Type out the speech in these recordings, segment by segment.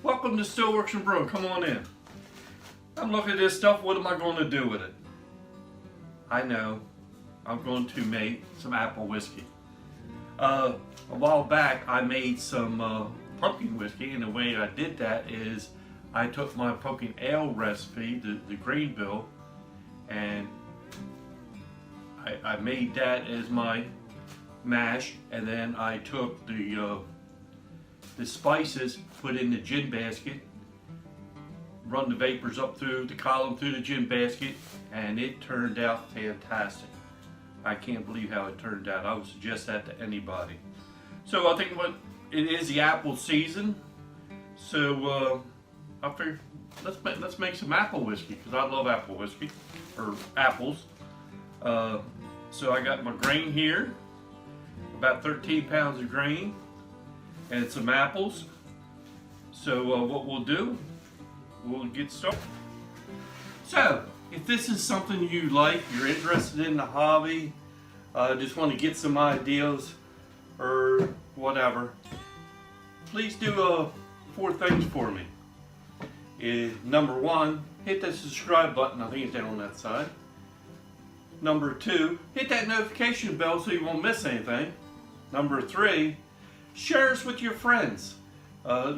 Welcome to Stillworks and Brewing. Come on in. I'm looking at this stuff. What am I going to do with it? I know. I'm going to make some apple whiskey. A while back I made some pumpkin whiskey, and the way I did that is I took my pumpkin ale recipe, the grain bill, and I made that as my mash, and then I took the spices, put in the gin basket, run the vapors up through the column through the gin basket, and it turned out fantastic. I can't believe how it turned out. I would suggest that to anybody. So I think it is the apple season, so I figured let's make some apple whiskey, because I love apple whiskey, or apples. So I got my grain here, about 13 pounds of grain, and some apples. So what we'll do, we'll get started. So if this is something you like, you're interested in the hobby, just want to get some ideas or whatever, please do 4 things for me. Number 1, hit that subscribe button. I think it's down on that side. Number 2, hit that notification bell so you won't miss anything. Number 3, share us with your friends.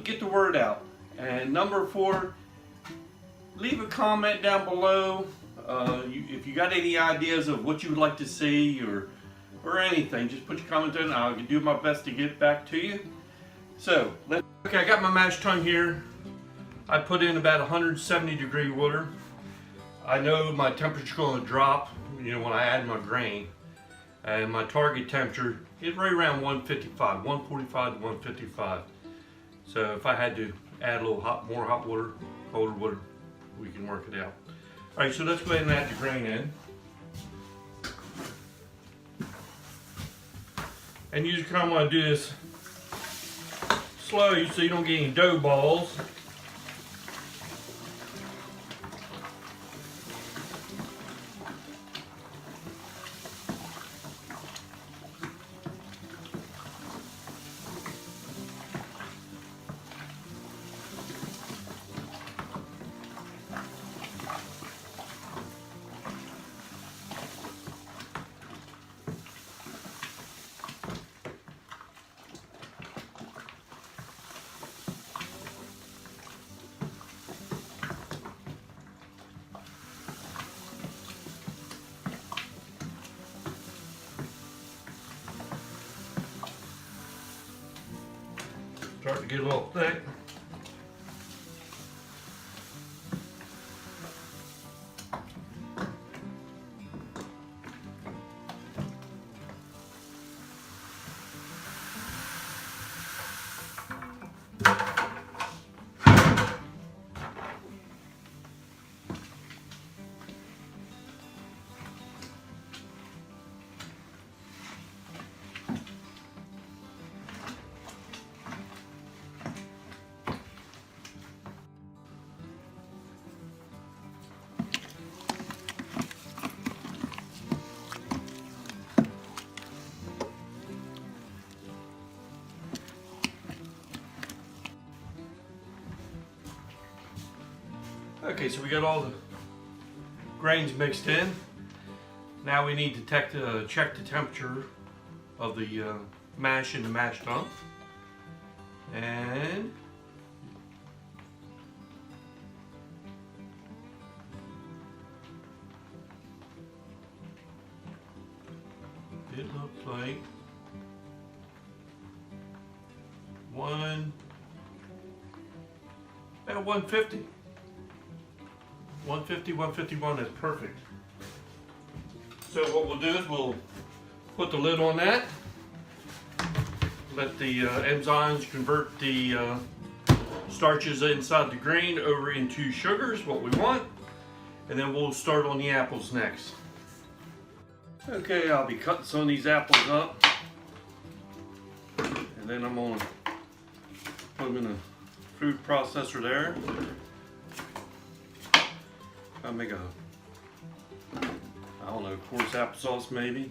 Get the word out. And number 4, leave a comment down below if you got any ideas of what you would like to see or anything. Just put your comments in. I'll do my best to get back to you. So, okay, I got my mash tun here. I put in about 170 degree water. I know my temperature's going to drop, when I add my grain. And my target temperature is right around 155, 145 to 155. So if I had to add a little more hot water, colder water, we can work it out. All right, so let's go ahead and add the grain in. And you just kind of want to do this slow so you don't get any dough balls. Starting to get a little thick. Okay, so we got all the grains mixed in. Now we need to check the temperature of the mash in the mash tun. And it looks like about 150. 150, 151 is perfect. So what we'll do is we'll put the lid on that, let the enzymes convert the starches inside the grain over into sugars, what we want, and then we'll start on the apples next. Okay, I'll be cutting some of these apples up, and then I'm going to put them in a food processor there. I'll make a, I don't know, coarse applesauce maybe.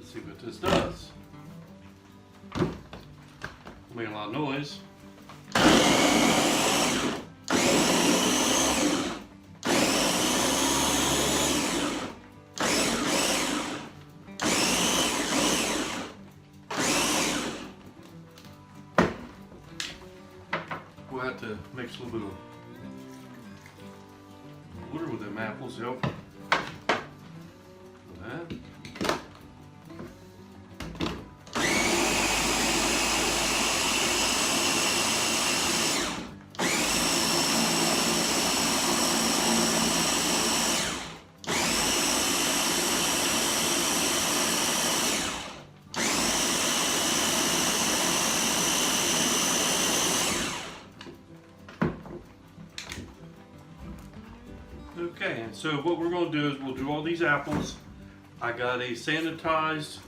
Let's see what this does. Make a lot of noise. We'll have to mix a little bit of water with them apples, yep. That. Okay, and so what we're going to do is we'll do all these apples. I got a sanitized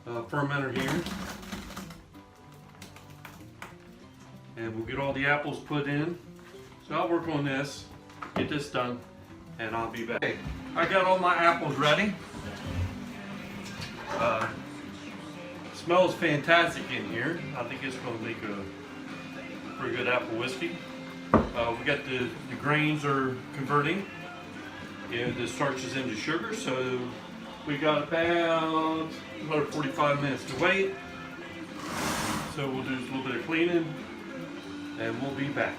fermenter here. And we'll get all the apples put in. So I'll work on this, get this done, and I'll be back. Okay, I got all my apples ready. Smells fantastic in here. I think it's going to make a pretty good apple whiskey. We got the grains are converting. Yeah, the starch is into sugar, so we got about another 45 minutes to wait. So we'll do a little bit of cleaning, and we'll be back.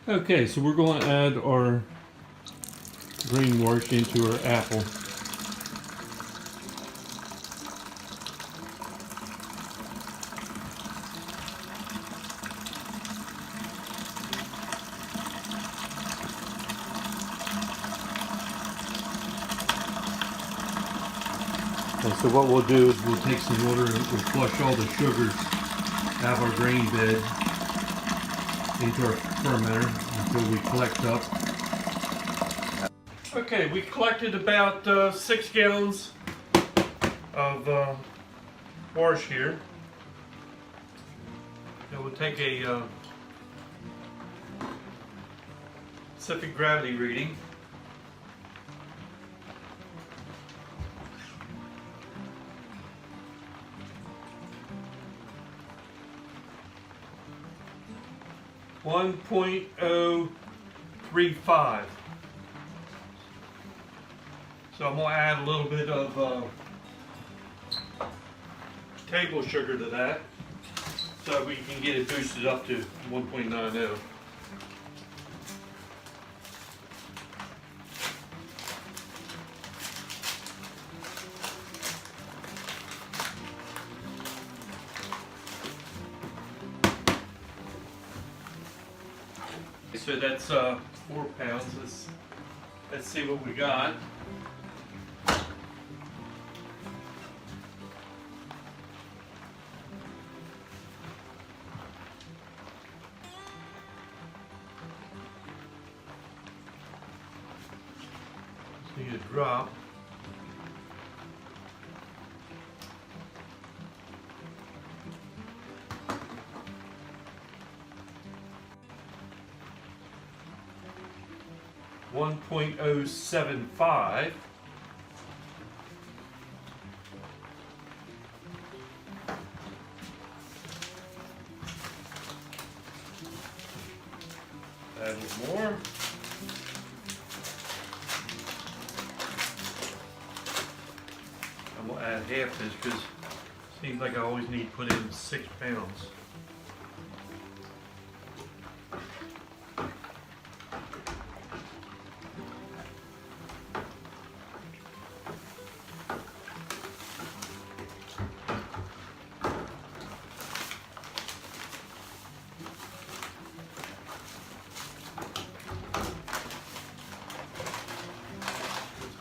Okay, so we're going to add our grain wash into our apple. And so what we'll do is we'll take some water and we'll flush all the sugars out of our grain bed into our fermenter until we collect up. Okay, we collected about 6 gallons of wash here. And we'll take a specific gravity reading. .035. So I'm going to add a little bit of table sugar to that so we can get it boosted up to 1.90. So that's 4 pounds. Let's see what we got. Need a drop. .075. Add a little more. I'm going to add half this because it seems like I always need to put in 6 pounds.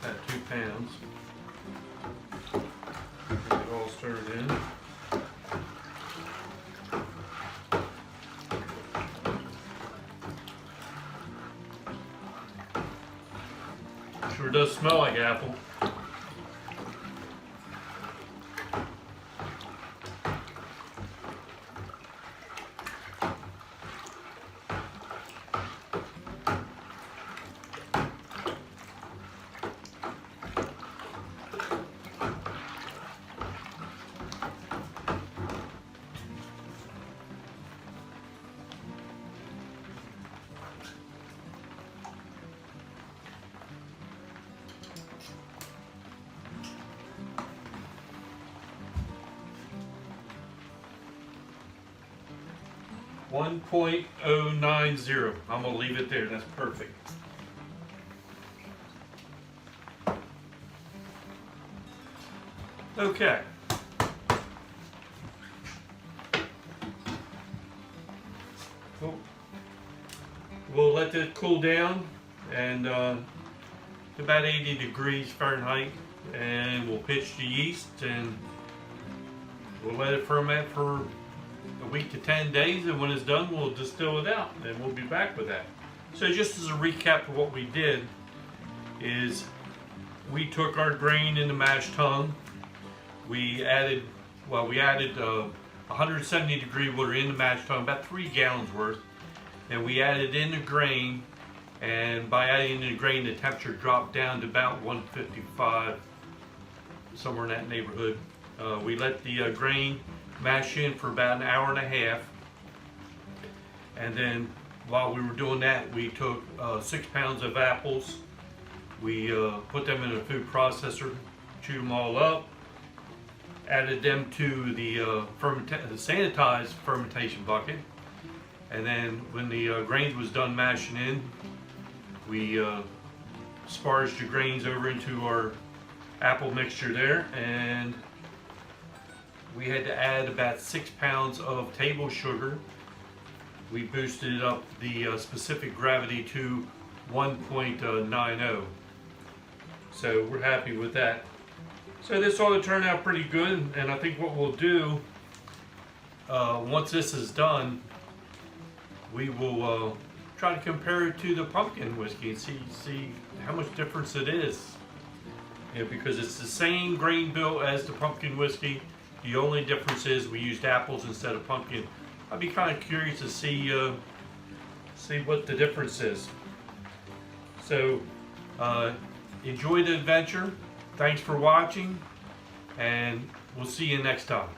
About 2 pounds. Get it all stirred in. Sure does smell like apple. 1.090. I'm gonna leave it there. That's perfect. Okay. We'll let this cool down and about 80 degrees Fahrenheit, and we'll pitch the yeast and we'll let it ferment for a week to 10 days, and when it's done we'll distill it out and we'll be back with that. So just as a recap of what we did is we took our grain in the mash tun, we added 170 degree water in the mash tun, about 3 gallons worth, and we added in the grain, and by adding in the grain the temperature dropped down to about 155, somewhere in that neighborhood. We let the grain mash in for about an hour and a half, and then while we were doing that we took 6 pounds of apples, we put them in a food processor, chewed them all up, added them to the sanitized fermentation bucket, and then when the grains was done mashing in, we sparged the grains over into our apple mixture there, and we had to add about 6 pounds of table sugar. We boosted up the specific gravity to 1.90. So we're happy with that. So this ought to turn out pretty good, and I think what we'll do, once this is done, we will try to compare it to the pumpkin whiskey and see how much difference it is. Because it's the same grain bill as the pumpkin whiskey. The only difference is we used apples instead of pumpkin. I'd be kind of curious to see what the difference is. So enjoy the adventure. Thanks for watching, and we'll see you next time.